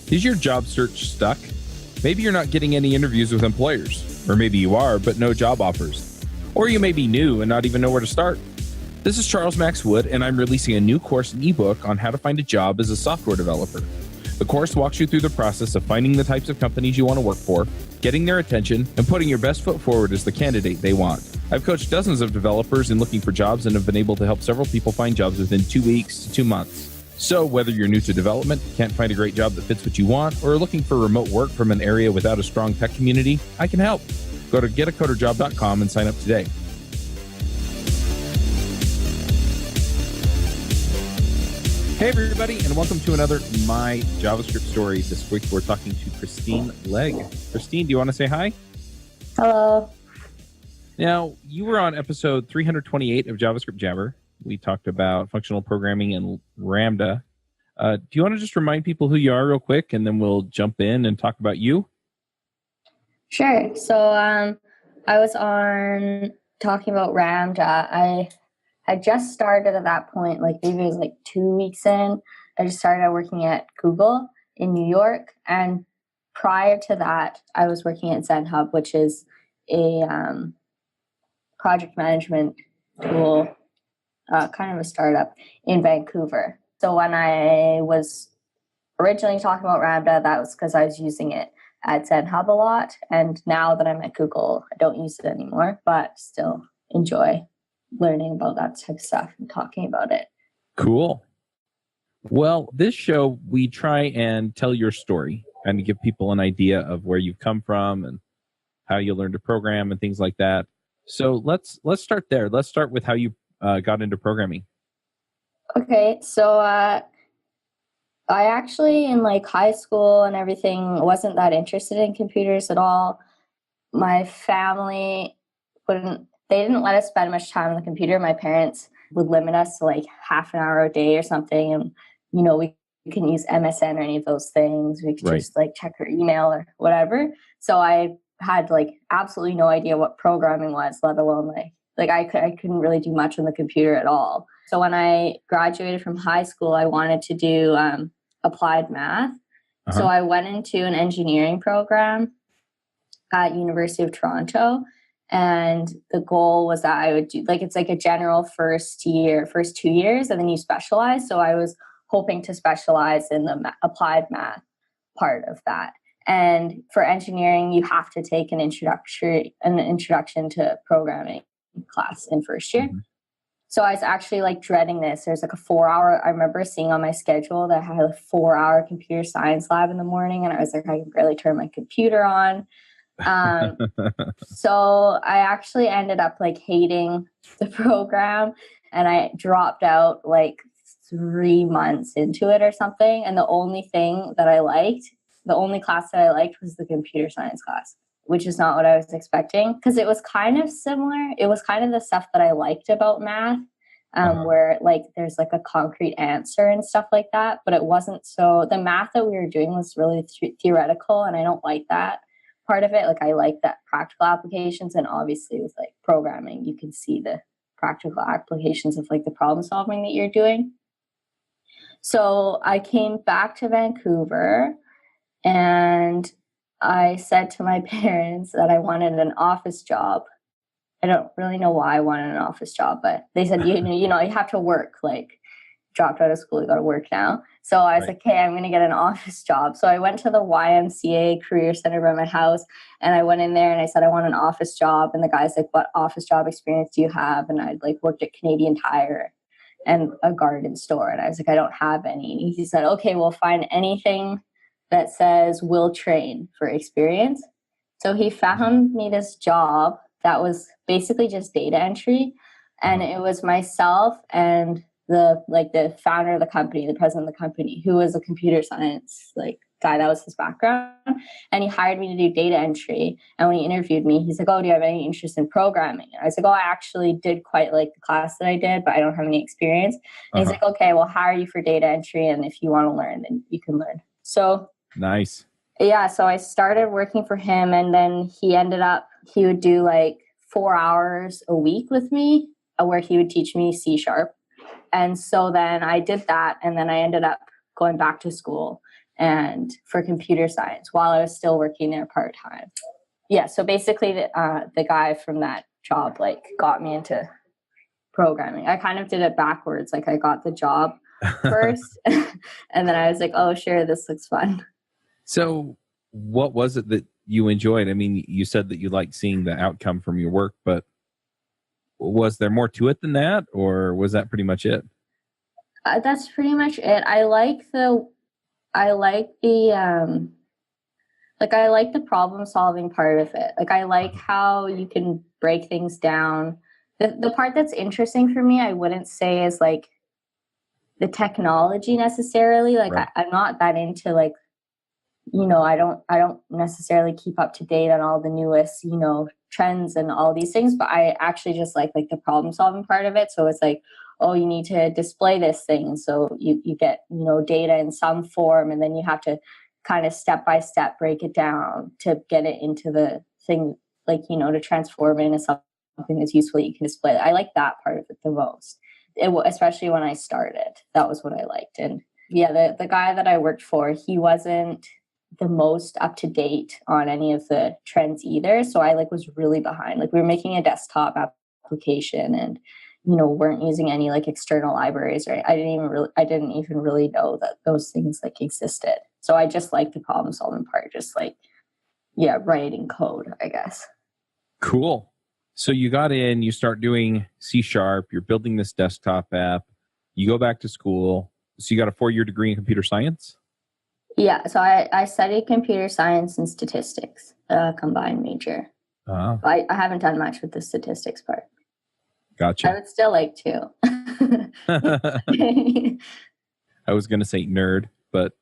Is your job search stuck? Maybe you're not getting any interviews with employers, or maybe you are, but no job offers. Or you may be new and not even know where to start. This is Charles Max Wood, and I'm releasing a new course and ebook on how to find a job as a software developer. The course walks you through the process of finding the types of companies you want to work for, getting their attention, and putting your best foot forward as the candidate they want. I've coached dozens of developers in looking for jobs and have been able to help several people find jobs within 2 weeks to 2 months. So whether you're new to development, can't find a great job that fits what you want, or are looking for remote work from an area without a strong tech community, I can help. Go to getacoderjob.com and sign up today. Hey everybody, and welcome to another My JavaScript Story. This week we're talking to Christine Legge. Christine, do you want to say hi? Hello. Now, you were on episode 328 of JavaScript Jabber. We talked about functional programming and Lambda. Do you want to just remind people who you are real quick, and then we'll jump in and talk about you? Sure. So I was on talking about Lambda. I had just started at that point, like maybe it was like 2 weeks in. I just started working at Google in New York. And prior to that, I was working at Zen Hub, which is a project management tool, kind of a startup in Vancouver. So when I was originally talking about Lambda, that was because I was using it at Zen Hub a lot. And now that I'm at Google, I don't use it anymore, but still enjoy learning about that type of stuff and talking about it. Cool. Well, this show, we try and tell your story and give people an idea of where you've come from and how you learned to program and things like that. So let's start there. Let's start with how you got into programming. Okay, so I actually in like high school and everything wasn't that interested in computers at all. My family didn't let us spend much time on the computer. My parents would limit us to like half an hour a day or something. And, you know, we couldn't use MSN or any of those things. We could just like check our email or whatever. So I had like absolutely no idea what programming was, let alone like I couldn't really do much on the computer at all. So when I graduated from high school, I wanted to do applied math. So I went into an engineering program at University of Toronto. And the goal was that I would do, like, it's like a general first 2 years, and then you specialize. So I was hoping to specialize in the applied math part of that. And for engineering, you have to take an introduction to programming class in first year. Mm-hmm. So I was actually like dreading this. There's like I remember seeing on my schedule that I had a 4-hour computer science lab in the morning. And I was like, I can barely turn my computer on. So I actually ended up like hating the program, and I dropped out like 3 months into it or something. And the only class that I liked was the computer science class, which is not what I was expecting, because it was kind of similar. It was kind of the stuff that I liked about math, where like there's like a concrete answer and stuff like that, but it wasn't so, the math that we were doing was really theoretical, and I don't like that part of it. Like I like that practical applications, and obviously with like programming, you can see the practical applications of like the problem solving that you're doing. So I came back to Vancouver, and I said to my parents that I wanted an office job. I don't really know why I wanted an office job, but they said, you have to work, like dropped out of school, you got to work now. So I was like, hey, I'm going to get an office job. So I went to the YMCA career center by my house, and I went in there and I said, I want an office job. And the guy's like, what office job experience do you have? And I'd like worked at Canadian Tire and a garden store. And I was like, I don't have any. He said, okay, we'll find anything that says will train for experience. So he found me this job that was basically just data entry. And it was myself and the founder of the company, the president of the company, who was a computer science guy. That was his background. And he hired me to do data entry. And when he interviewed me, he's like, oh, do you have any interest in programming? And I was like, oh, I actually did quite like the class that I did, but I don't have any experience. And he's like, okay, we'll hire you for data entry. And if you want to learn, then you can learn. So nice. Yeah. So I started working for him, and then he would do like 4 hours a week with me where he would teach me C#. And so then I did that, and then I ended up going back to school. and for computer science while I was still working there part-time. Yeah, so basically the guy from that job like got me into programming. I kind of did it backwards. Like I got the job first and then I was like, oh, sure, this looks fun. So what was it that you enjoyed? I mean, you said that you liked seeing the outcome from your work, but was there more to it than that, or was that pretty much it? That's pretty much it. I like the problem solving part of it. Like I like how you can break things down. The part that's interesting for me, I wouldn't say is like the technology necessarily. Like Right. I'm not that into like, I don't necessarily keep up to date on all the newest, trends and all these things, but I actually just like the problem solving part of it. So it's like, oh, you need to display this thing. So you get, data in some form, and then you have to kind of step by step break it down to get it into the thing, like, to transform it into something that's useful that you can display. I like that part of it the most. Especially when I started, that was what I liked. And yeah, the guy that I worked for, he wasn't the most up to date on any of the trends either. So I was really behind. Like we were making a desktop application and weren't using any like external libraries, right? I didn't even really know that those things like existed. So I just like the problem solving part, just like, yeah, writing code, I guess. Cool. So you got in, you start doing C#, you're building this desktop app, you go back to school. So you got a 4-year degree in computer science? Yeah, so I studied computer science and statistics, combined major. Ah, I haven't done much with the statistics part. I gotcha. would still like to. I was going to say nerd, but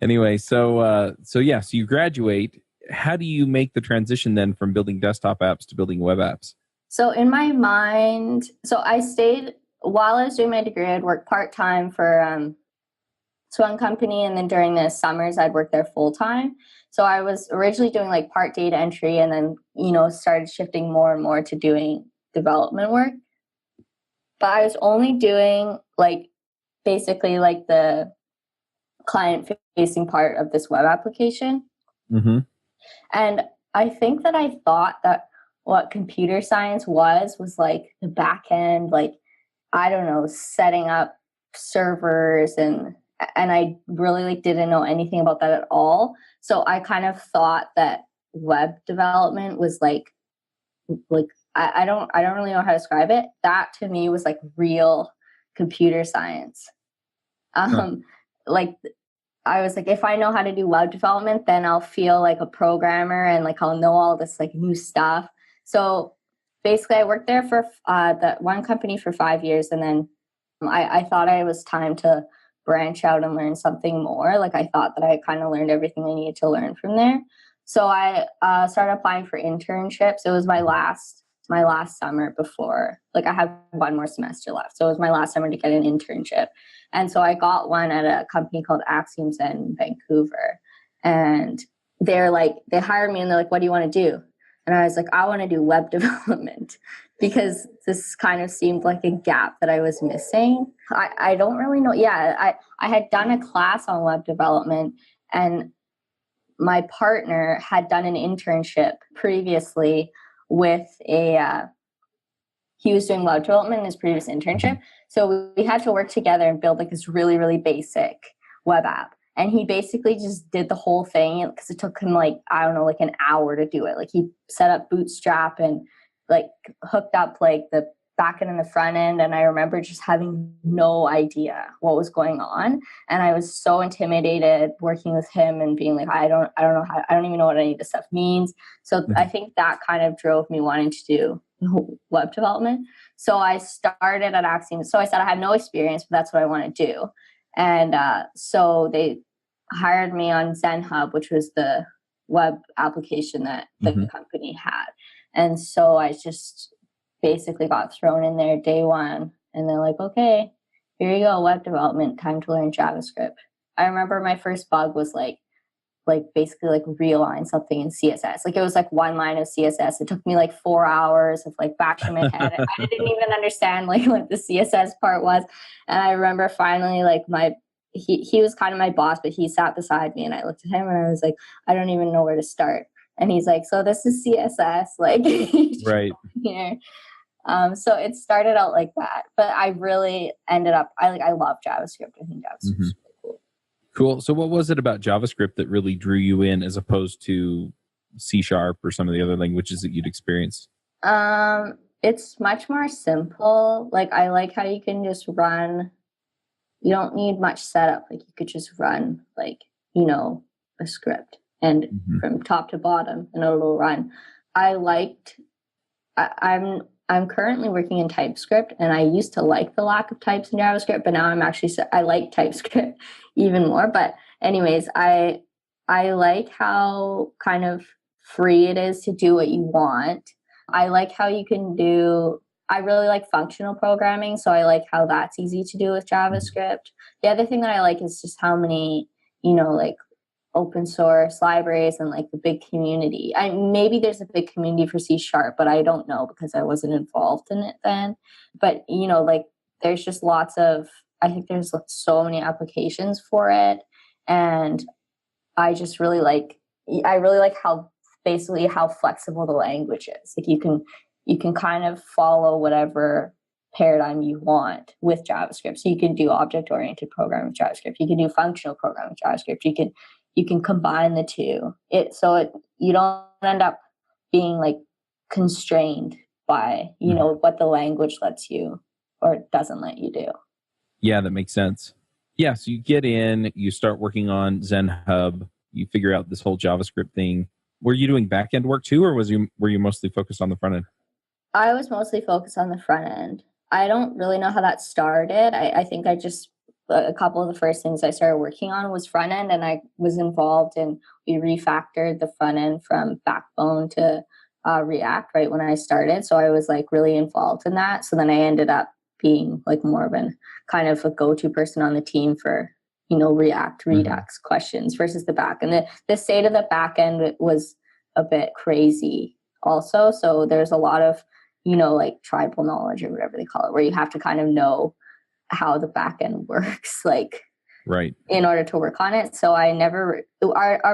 anyway, so you graduate. How do you make the transition then from building desktop apps to building web apps? So in my mind, so I stayed while I was doing my degree. I'd work part-time for one company, and then during the summers I'd work there full-time. So I was originally doing like part data entry, and then started shifting more and more to doing development work. But I was only doing like basically like the client-facing part of this web application. Mm-hmm. And I think that I thought that what computer science was like the back end, like, I don't know, setting up servers, and I really like didn't know anything about that at all. So I kind of thought that web development was like I don't really know how to describe it. That to me was like real computer science. Like I was like, if I know how to do web development, then I'll feel like a programmer and like I'll know all this like new stuff. So basically, I worked there for that one company for 5 years, and then I thought it was time to branch out and learn something more. Like I thought that I kind of learned everything I needed to learn from there. So I started applying for internships. It was my last summer before, like I had one more semester left. So it was my last summer to get an internship. And so I got one at a company called Axiom Zen in Vancouver. And they hired me and they're like, what do you want to do? And I was like, I want to do web development, because this kind of seemed like a gap that I was missing. I don't really know. Yeah, I had done a class on web development, and my partner had done an internship previously with he was doing web development in his previous internship. So we had to work together and build like this really, really basic web app. And he basically just did the whole thing because it took him like, I don't know, like an hour to do it. Like he set up Bootstrap and like hooked up like the back end and the front end. And I remember just having no idea what was going on. And I was so intimidated working with him and being like, I don't even know what any of this stuff means. So I think that kind of drove me wanting to do web development. So I started at Axiom. So I said I have no experience, but that's what I want to do. And so they hired me on Zen Hub, which was the web application that the company had. And so I just basically got thrown in there day one. And they're like, okay, here you go, web development, time to learn JavaScript. I remember my first bug was like basically like realign something in CSS. Like it was like one line of CSS. It took me like 4 hours of like bashing my head. I didn't even understand like what the CSS part was. And I remember finally like my he was kind of my boss, but he sat beside me and I looked at him and I was like, I don't even know where to start. And he's like, so this is CSS, like, Right. here. So it started out like that, but I really ended up, I love JavaScript. I think JavaScript is really cool. Cool. So what was it about JavaScript that really drew you in as opposed to C# or some of the other languages that you'd experienced? It's much more simple. Like, I like how you can just run. You don't need much setup. Like, you could just run, like, a script and from top to bottom and it'll run. I'm currently working in TypeScript, and I used to like the lack of types in JavaScript, but now I like TypeScript even more. But anyways, I like how kind of free it is to do what you want. I like how you can I really like functional programming, so I like how that's easy to do with JavaScript. The other thing that I like is just how many, like open source libraries and like the big community. Maybe there's a big community for C#, but I don't know because I wasn't involved in it then. But like there's just I think there's so many applications for it, and I really like how basically how flexible the language is. Like you can kind of follow whatever paradigm you want with JavaScript. So you can do object-oriented programming with JavaScript. You can do functional programming with JavaScript. You can combine the two. You don't end up being like constrained by, what the language lets you or doesn't let you do. Yeah, that makes sense. Yeah, so you get in, you start working on Zen Hub, you figure out this whole JavaScript thing. Were you doing back-end work too, or were you mostly focused on the front end? I was mostly focused on the front end. I don't really know how that started. I think a couple of the first things I started working on was front end, and I was involved in, we refactored the front end from Backbone to React right when I started. So I was like really involved in that. So then I ended up being like more of kind of a go-to person on the team for, React Redux questions versus the back. And the state of the back end was a bit crazy also. So there's a lot of, like tribal knowledge or whatever they call it, where you have to kind of know how the backend works, like right, in order to work on it. So our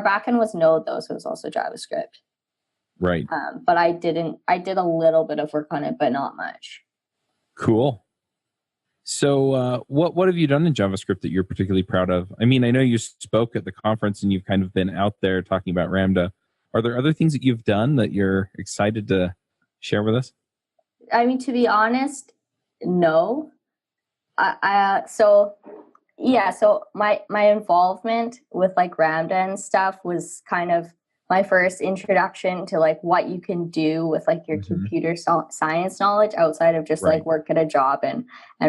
backend was Node though, so it was also JavaScript. Right. But I did a little bit of work on it, but not much. Cool. So what have you done in JavaScript that you're particularly proud of? I mean, I know you spoke at the conference and you've kind of been out there talking about Ramda. Are there other things that you've done that you're excited to share with us? I mean, to be honest, no. So my involvement with like Ramda and stuff was kind of my first introduction to like what you can do with like your computer science knowledge outside of just like work at a job and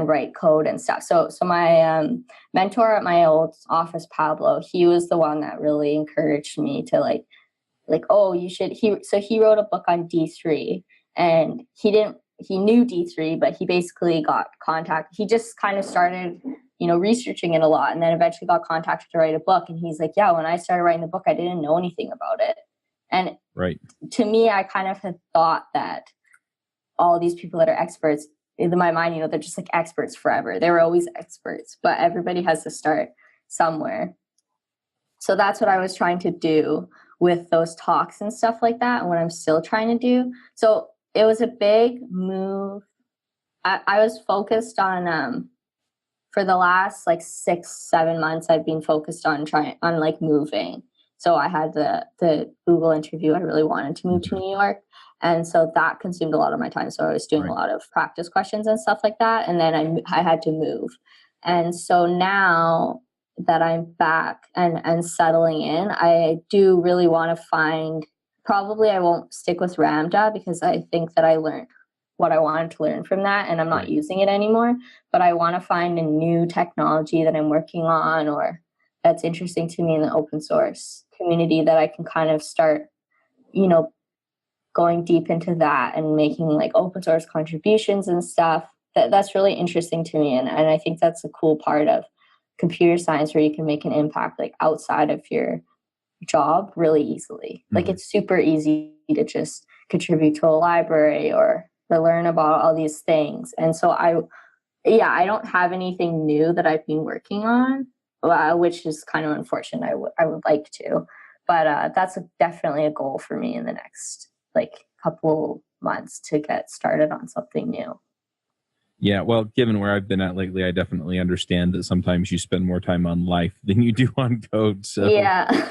write code and stuff. So my mentor at my old office, Pablo, he was the one that really encouraged me to like, oh, you should. He wrote a book on D3, and he knew D3, but he basically got contact. He just kind of started, researching it a lot, and then eventually got contacted to write a book. And he's like, yeah, when I started writing the book, I didn't know anything about it. And to me, I kind of had thought that all these people that are experts, in my mind, they're just like experts forever. They were always experts, but everybody has to start somewhere. So that's what I was trying to do with those talks and stuff like that, and what I'm still trying to do. So it was a big move. I was focused on, for the last like 6-7 months, I've been focused on like moving. So I had the Google interview. I really wanted to move to New York. And so that consumed a lot of my time. So I was doing a lot of practice questions and stuff like that. And then I had to move. And so now that I'm back and settling in, I do really want to find, probably I won't stick with Ramda because I think that I learned what I wanted to learn from that and I'm not using it anymore. But I want to find a new technology that I'm working on or that's interesting to me in the open source community that I can kind of start, going deep into that and making like open source contributions and stuff. That's really interesting to me. And I think that's a cool part of computer science where you can make an impact like outside of your job really easily. Like it's super easy to just contribute to a library or learn about all these things. And so I don't have anything new that I've been working on. which is kind of unfortunate. I would like to, but that's definitely a goal for me in the next like couple months to get started on something new. Yeah, well, given where I've been at lately, I definitely understand that sometimes you spend more time on life than you do on code. So Yeah.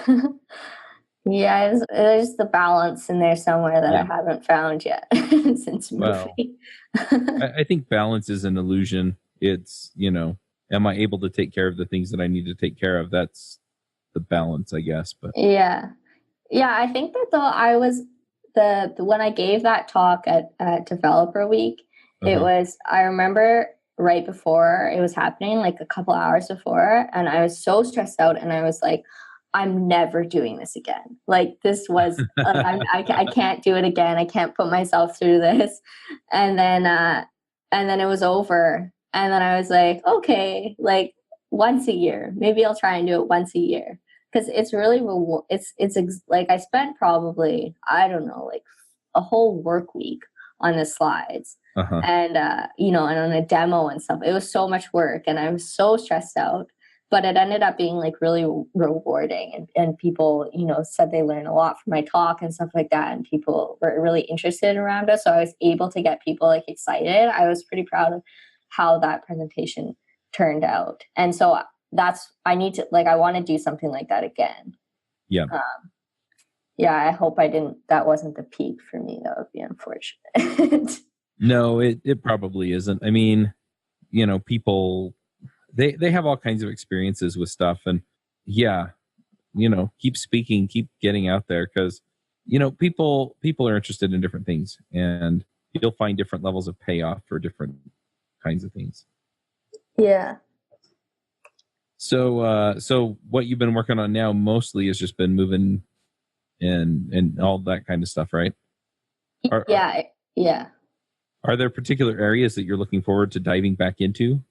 Yeah, there's the balance in there somewhere that I haven't found yet since well, moving. I think balance is an illusion. It's, am I able to take care of the things that I need to take care of? That's the balance, I guess. But Yeah. Yeah, I think that though I was when I gave that talk at Developer Week, it was, I remember right before it was happening, like a couple hours before, and I was so stressed out and I was like, I'm never doing this again. Like this was, I can't do it again. I can't put myself through this. And then it was over. And then I was like, okay, like once a year, maybe I'll try and do it once a year. Because it's really, like I spent probably, I don't know, like a whole work week on the slides and, and on a demo and stuff. It was so much work and I was so stressed out. But it ended up being like really rewarding, and people, said they learned a lot from my talk and stuff like that, and people were really interested around us. So I was able to get people like excited. I was pretty proud of how that presentation turned out, and so I need to I want to do something like that again. Yeah. I hope that wasn't the peak for me. That would be unfortunate. No, it probably isn't. I mean, people. They have all kinds of experiences with stuff, and keep speaking, keep getting out there, because people are interested in different things, and you'll find different levels of payoff for different kinds of things. Yeah. So what you've been working on now mostly has just been moving and all that kind of stuff, right? Yeah. Are there particular areas that you're looking forward to diving back into?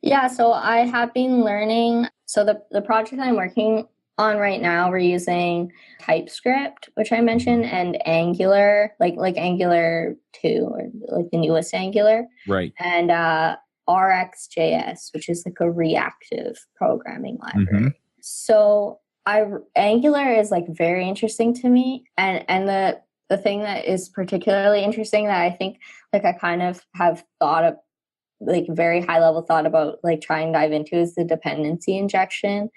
Yeah, so I have been learning. So the project I'm working on right now, we're using TypeScript, which I mentioned, and Angular, like Angular 2, or like the newest Angular. Right. And RxJS, which is like a reactive programming library. So Angular is like very interesting to me. And the thing that is particularly interesting that I think like I kind of have thought of, like very high level thought about like trying to dive into, is the dependency injection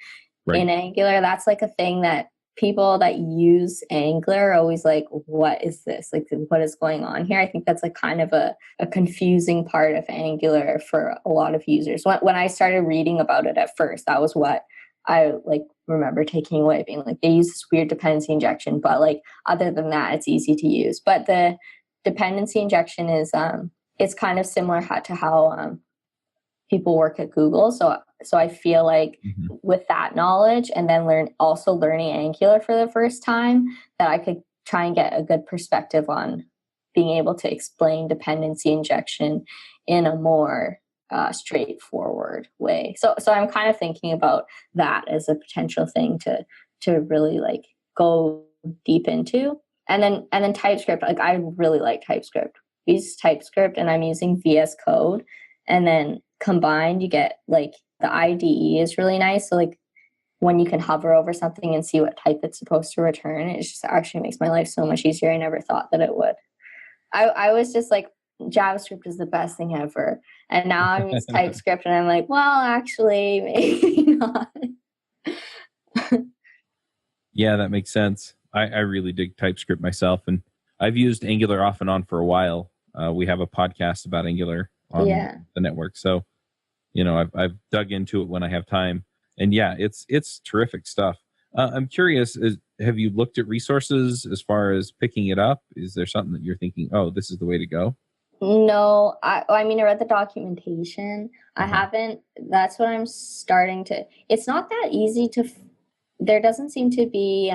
in Angular. That's like a thing that people that use Angular are always like, what is this? Like, what is going on here? I think that's like kind of a confusing part of Angular for a lot of users. When I started reading about it at first, that was what I like remember taking away, being like, they use this weird dependency injection, but like other than that, it's easy to use. But the dependency injection is it's kind of similar to how people work at Google. So I feel like with that knowledge, and then learning Angular for the first time, that I could try and get a good perspective on being able to explain dependency injection in a more straightforward way. So I'm kind of thinking about that as a potential thing to really like go deep into. And then TypeScript, like I really like TypeScript. We use TypeScript and I'm using VS Code, and then combined you get like the IDE is really nice. So like when you can hover over something and see what type it's supposed to return, it just actually makes my life so much easier. I never thought that it would. I was just like, JavaScript is the best thing ever. And now I'm using TypeScript and I'm like, well, actually, maybe not. Yeah, that makes sense. I really dig TypeScript myself, and I've used Angular off and on for a while. We have a podcast about Angular on the network, so I've dug into it when I have time, and it's terrific stuff. I'm curious, have you looked at resources as far as picking it up? Is there something that you're thinking, oh, this is the way to go? No, I mean, I read the documentation. I haven't. That's what I'm starting to. It's not that easy to. There doesn't seem to be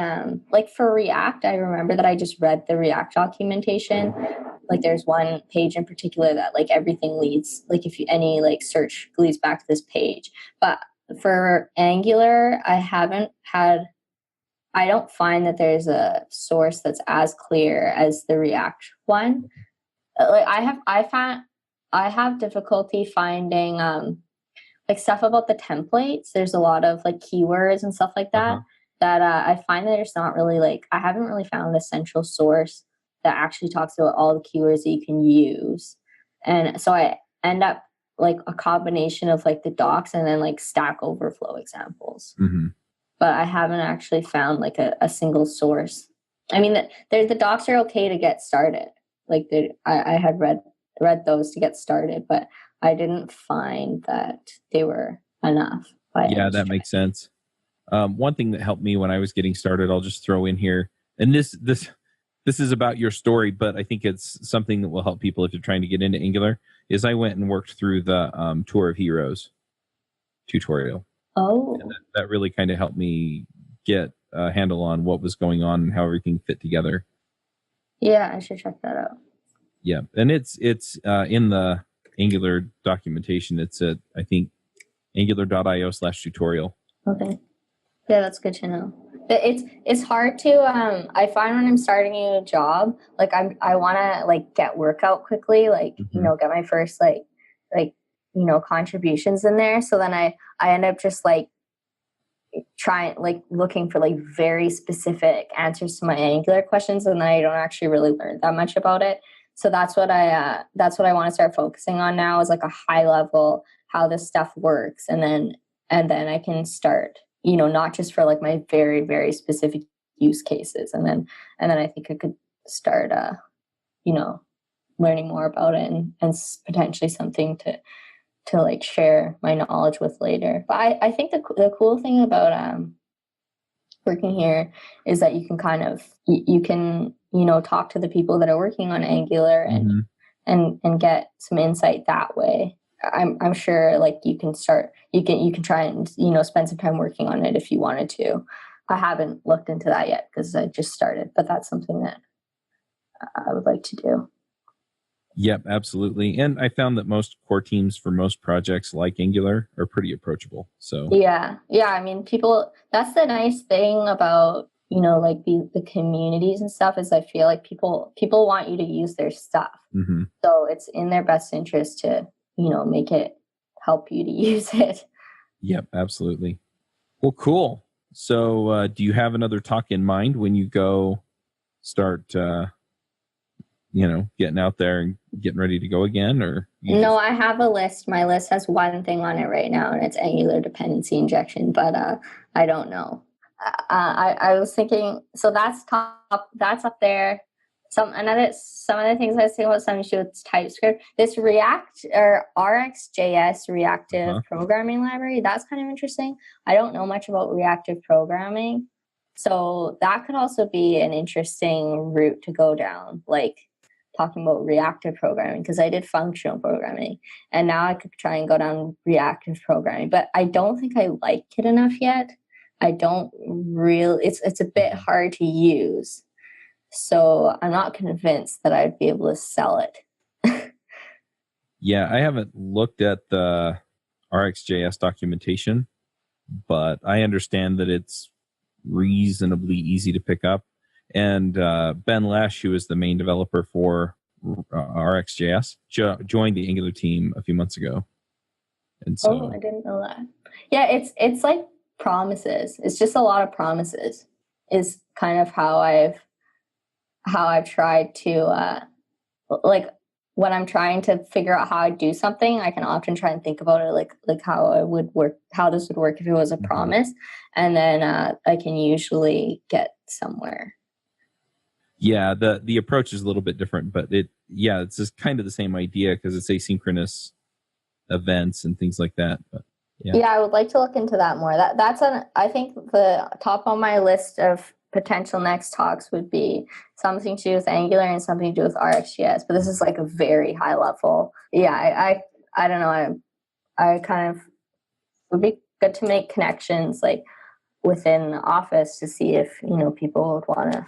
like for React. I remember that I just read the React documentation. Like there's one page in particular that like everything leads, like if you any like search leads back to this page. But for Angular, I don't find that there's a source that's as clear as the React one. Like I have difficulty finding like stuff about the templates. There's a lot of like keywords and stuff like that that I find that there's not really like, I haven't really found a central source that actually talks about all the keywords that you can use. And so I end up like a combination of like the docs and then like Stack Overflow examples. But I haven't actually found like a single source. I mean, the docs are okay to get started. Like I had read those to get started, but I didn't find that they were enough. Yeah, that makes sense. One thing that helped me when I was getting started, I'll just throw in here, and this is about your story, but I think it's something that will help people if you're trying to get into Angular, is I went and worked through the Tour of Heroes tutorial. Oh. And that really kind of helped me get a handle on what was going on and how everything fit together. Yeah, I should check that out. Yeah, and it's in the Angular documentation. It's at, I think, angular.io/tutorial. Okay. Yeah, that's good to know. It's hard to I find when I'm starting a new job, like I want to like get work out quickly, like you know, get my first like you know, contributions in there. So then I end up just like trying like looking for like very specific answers to my Angular questions, and then I don't actually really learn that much about it. So that's what I want to start focusing on now, is like a high level how this stuff works, and then I can start, you know, not just for like my very, very specific use cases. And then I think I could start, you know, learning more about it and potentially something to like share my knowledge with later. But I think the cool thing about working here is that you can kind of, you can, you know, talk to the people that are working on Angular and get some insight that way. I'm sure like you can try and, you know, spend some time working on it if you wanted to. I haven't looked into that yet because I just started, but that's something that I would like to do. Yep, absolutely. And I found that most core teams for most projects like Angular are pretty approachable. So yeah. I mean, people, that's the nice thing about, you know, like the communities and stuff, is I feel like people want you to use their stuff. So it's in their best interest to, you know, make it help you to use it. Yep, absolutely. Well, cool. So do you have another talk in mind when you go start, you know, getting out there and getting ready to go again? Or no, I have a list. My list has one thing on it right now, and it's Angular dependency injection, but I don't know. I was thinking, so that's up there. Some other things I was thinking about, something to do with TypeScript. This React or RxJS reactive programming library, that's kind of interesting. I don't know much about reactive programming, so that could also be an interesting route to go down, like talking about reactive programming, because I did functional programming, and now I could try and go down reactive programming, but I don't think I like it enough yet. I don't really, it's a bit hard to use. So I'm not convinced that I'd be able to sell it. Yeah, I haven't looked at the RxJS documentation, but I understand that it's reasonably easy to pick up. And Ben Lesh, who is the main developer for RxJS, joined the Angular team a few months ago. And so, I didn't know that. Yeah, it's like promises. It's just a lot of promises is kind of how I've tried to like when I'm trying to figure out how I do something, I can often try and think about it like how it would work, how this would work if it was a promise, and then I can usually get somewhere. Yeah, the approach is a little bit different, but it's just kind of the same idea because it's asynchronous events and things like that. But yeah, I would like to look into that more. I think the top on my list of potential next talks would be something to do with Angular and something to do with RxJS, but this is like a very high level. Yeah, I don't know. I kind of would be good to make connections like within the office to see if, you know, people would want to,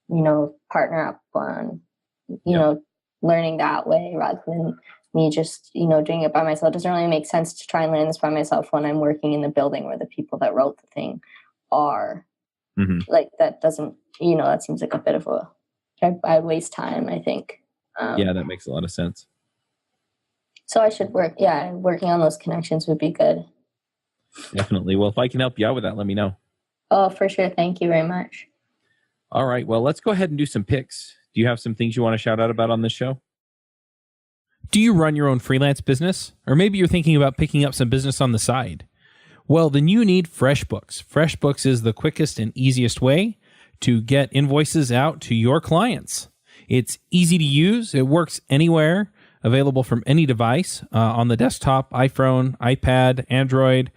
you know, partner up on, you know, learning that way rather than me just, you know, doing it by myself. It doesn't really make sense to try and learn this by myself when I'm working in the building where the people that wrote the thing are. Like that doesn't, you know, that seems like a bit of I'd waste time, I think. Yeah, that makes a lot of sense. So I should working on those connections would be good. Definitely. Well, if I can help you out with that, let me know. Oh, for sure. Thank you very much. All right. Well, let's go ahead and do some picks. Do you have some things you want to shout out about on this show? Do you run your own freelance business? Or maybe you're thinking about picking up some business on the side? Well, then you need FreshBooks. FreshBooks is the quickest and easiest way to get invoices out to your clients. It's easy to use. It works anywhere, available from any device on the desktop, iPhone, iPad, Android,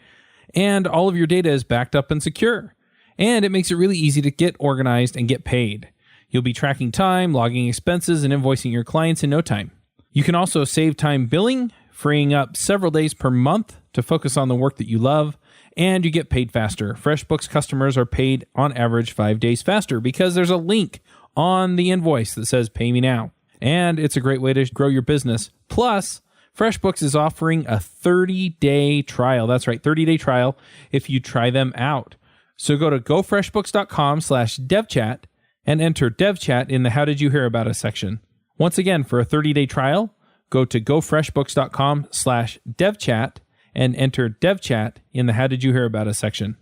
and all of your data is backed up and secure. And it makes it really easy to get organized and get paid. You'll be tracking time, logging expenses, and invoicing your clients in no time. You can also save time billing, freeing up several days per month to focus on the work that you love, and you get paid faster. FreshBooks customers are paid on average 5 days faster because there's a link on the invoice that says pay me now. And it's a great way to grow your business. Plus, FreshBooks is offering a 30-day trial. That's right, 30-day trial if you try them out. So go to gofreshbooks.com/devchat and enter devchat in the How Did You Hear About Us section. Once again, for a 30-day trial, go to gofreshbooks.com/devchat and enter devchat in the How Did You Hear About Us section.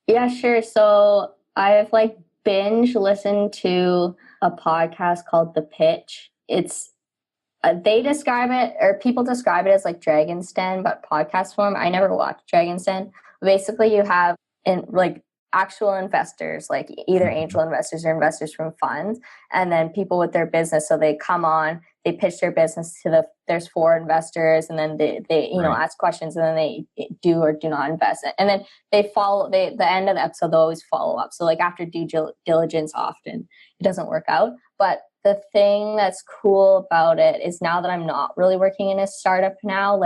Yeah, sure. So I've binge listened to a podcast called The Pitch. It's they describe it, or people describe it as Dragon's Den, but podcast form. I never watched Dragon's Den. Basically, you have actual investors, either angel investors or investors from funds, and then people with their business. So they come on, they pitch their business to there's 4 investors, and then they ask questions, and then they do or do not invest. And then they follow, the end of the episode, they'll always follow up. So after due diligence, often it doesn't work out. But the thing that's cool about it is, now that I'm not really working in a startup now,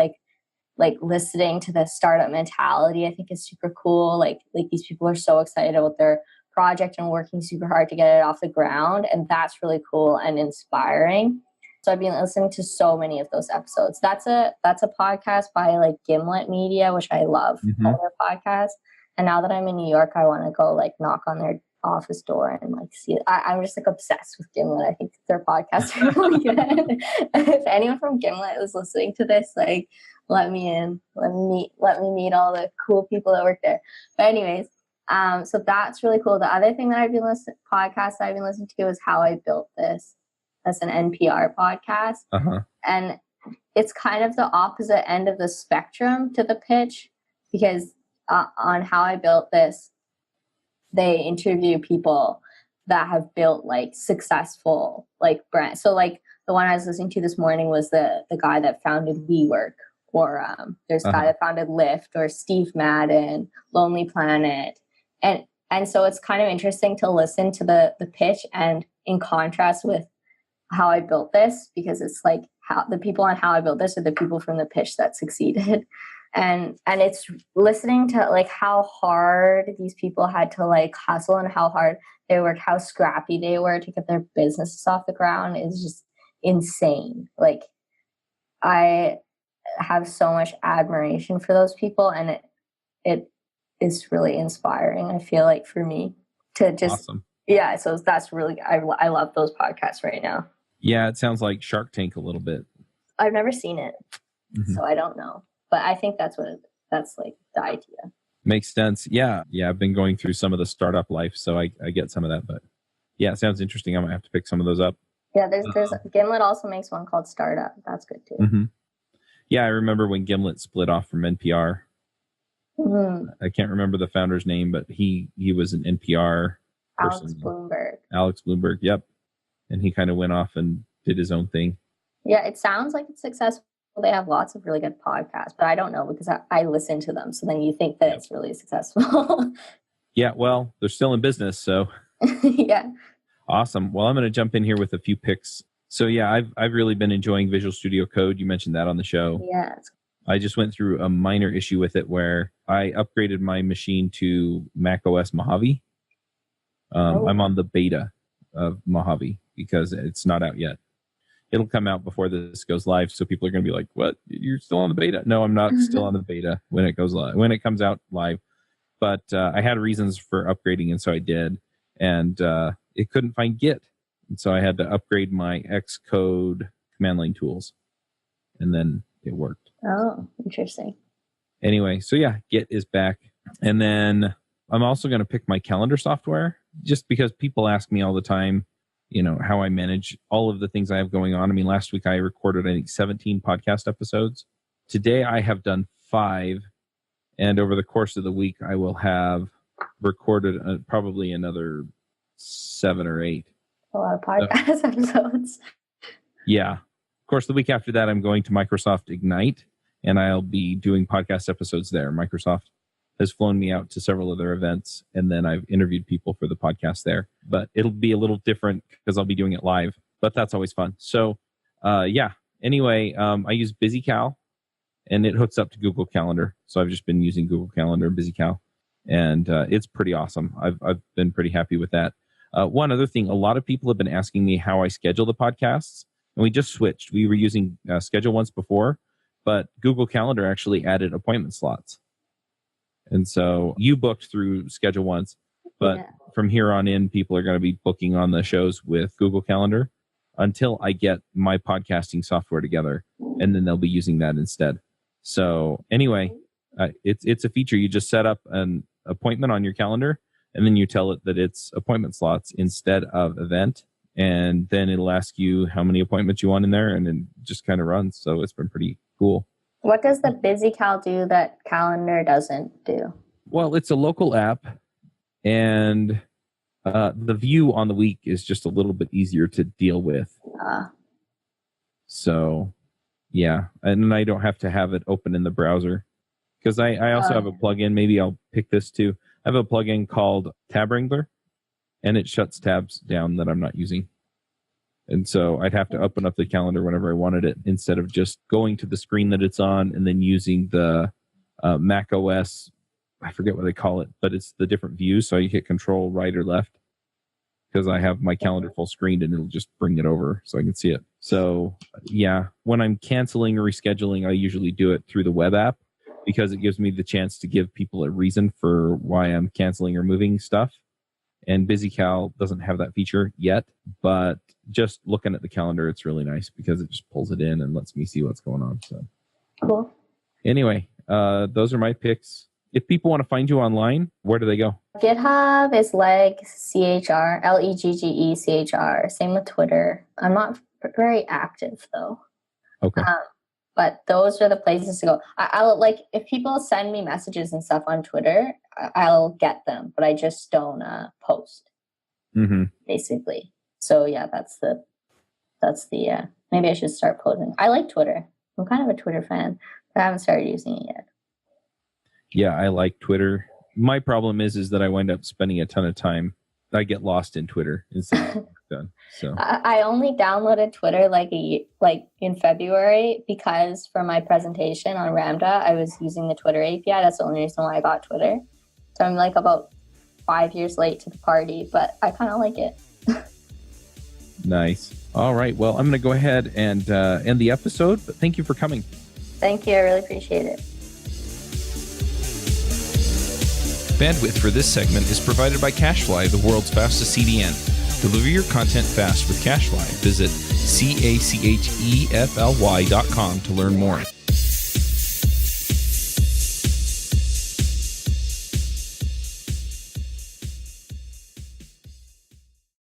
listening to the startup mentality, I think is super cool. These people are so excited about their project and working super hard to get it off the ground. And that's really cool and inspiring. So I've been listening to so many of those episodes. That's a podcast by Gimlet Media, which I love, all their podcasts. And now that I'm in New York, I want to go knock on their office door and see it. I'm just obsessed with Gimlet. I think their podcasts are really good. If anyone from Gimlet is listening to this, let me in. Let me meet all the cool people that work there. But anyways, so that's really cool. The other thing that I've been listening to is How I Built This. That's an NPR podcast. And it's kind of the opposite end of the spectrum to The Pitch, because on How I Built This, they interview people that have built successful brands. So the one I was listening to this morning was the guy that founded WeWork, or there's a guy that founded Lyft, or Steve Madden, Lonely Planet. And so it's kind of interesting to listen to the pitch, and in contrast with How I Built This, because it's how the people on How I Built This are the people from the pitch that succeeded. And it's listening to how hard these people had to hustle, and how hard they worked, how scrappy they were to get their businesses off the ground is just insane. I have so much admiration for those people, and it is really inspiring, I feel for me to just awesome. Yeah, so that's really, I love those podcasts right now. Yeah, it sounds like Shark Tank a little bit. I've never seen it, so I don't know. But I think that's the idea. Makes sense. Yeah. I've been going through some of the startup life, so I get some of that. But yeah, it sounds interesting. I might have to pick some of those up. Yeah, there's Gimlet also makes one called Startup. That's good too. Yeah, I remember when Gimlet split off from NPR. I can't remember the founder's name, but he was an NPR person. Alex Bloomberg. Yep. And he kind of went off and did his own thing. Yeah, it sounds like it's successful. They have lots of really good podcasts, but I don't know, because I listen to them. So then you think that it's really successful. Yeah, well, they're still in business, so. Yeah. Awesome. Well, I'm going to jump in here with a few picks. So yeah, I've really been enjoying Visual Studio Code. You mentioned that on the show. Yeah. I just went through a minor issue with it where I upgraded my machine to Mac OS Mojave. I'm on the beta of Mojave because it's not out yet. It'll come out before this goes live, so people are going to be like, "What? You're still on the beta?" No, I'm not still on the beta when it goes live, when it comes out live. But I had reasons for upgrading, and so I did. And it couldn't find Git, and so I had to upgrade my Xcode command line tools. and then it worked. Oh, interesting. Anyway, so yeah, Git is back. And then I'm also going to pick my calendar software just because people ask me all the time, how I manage all of the things I have going on. I mean, last week I recorded, I think, 17 podcast episodes. Today I have done 5. And over the course of the week, I will have recorded probably another 7 or 8. A lot of podcast episodes. Yeah. Of course, the week after that, I'm going to Microsoft Ignite, and I'll be doing podcast episodes there. Microsoft has flown me out to several of their events, and then I've interviewed people for the podcast there. But it'll be a little different because I'll be doing it live, but that's always fun. So, yeah. Anyway, I use BusyCal, and it hooks up to Google Calendar. So I've just been using Google Calendar and BusyCal, and it's pretty awesome. I've been pretty happy with that. One other thing, a lot of people have been asking me how I schedule the podcasts, and we just switched. We were using Schedule once before, but Google Calendar actually added appointment slots. And so you booked through Schedule once, but from here on in, people are going to be booking on the shows with Google Calendar until I get my podcasting software together, and then they'll be using that instead. So anyway, it's a feature. You just set up an appointment on your calendar, and then you tell it that it's appointment slots instead of event. And then it'll ask you how many appointments you want in there, and it just kind of runs. So it's been pretty cool. What does the BusyCal do that Calendar doesn't do? Well, it's a local app, and the view on the week is just a little bit easier to deal with. So, yeah. And I don't have to have it open in the browser. Because I also have a plugin. Maybe I'll pick this too. I have a plugin called Tab Wrangler, and it shuts tabs down that I'm not using. And so I'd have to open up the calendar whenever I wanted it instead of just going to the screen that it's on and then using the Mac OS, I forget what they call it, but it's the different views. So you hit Control right or left because I have my calendar full screened, and it'll just bring it over so I can see it. So yeah, when I'm canceling or rescheduling, I usually do it through the web app because it gives me the chance to give people a reason for why I'm canceling or moving stuff. And BusyCal doesn't have that feature yet, but just looking at the calendar, it's really nice because it just pulls it in and lets me see what's going on. So cool. Anyway, those are my picks. If people want to find you online, where do they go? GitHub is Legge, CHR, LEGGECHR. Same with Twitter. I'm not very active though. Okay. But those are the places to go. I'll like, if people send me messages and stuff on Twitter, I'll get them, but I just don't post. Basically. So yeah, that's the maybe I should start posting. I like Twitter. I'm kind of a Twitter fan, but I haven't started using it yet. Yeah, I like Twitter. My problem is that I wind up spending a ton of time. I get lost in Twitter instead of done. So I only downloaded Twitter like in February because for my presentation on Ramda, I was using the Twitter API. That's the only reason why I got Twitter. So I'm like about 5 years late to the party, but I kind of like it. Nice. All right. Well, I'm going to go ahead and end the episode, but thank you for coming. Thank you. I really appreciate it. Bandwidth for this segment is provided by CacheFly, the world's fastest CDN. Deliver your content fast with CacheFly. Visit CACHEFLY.com to learn more.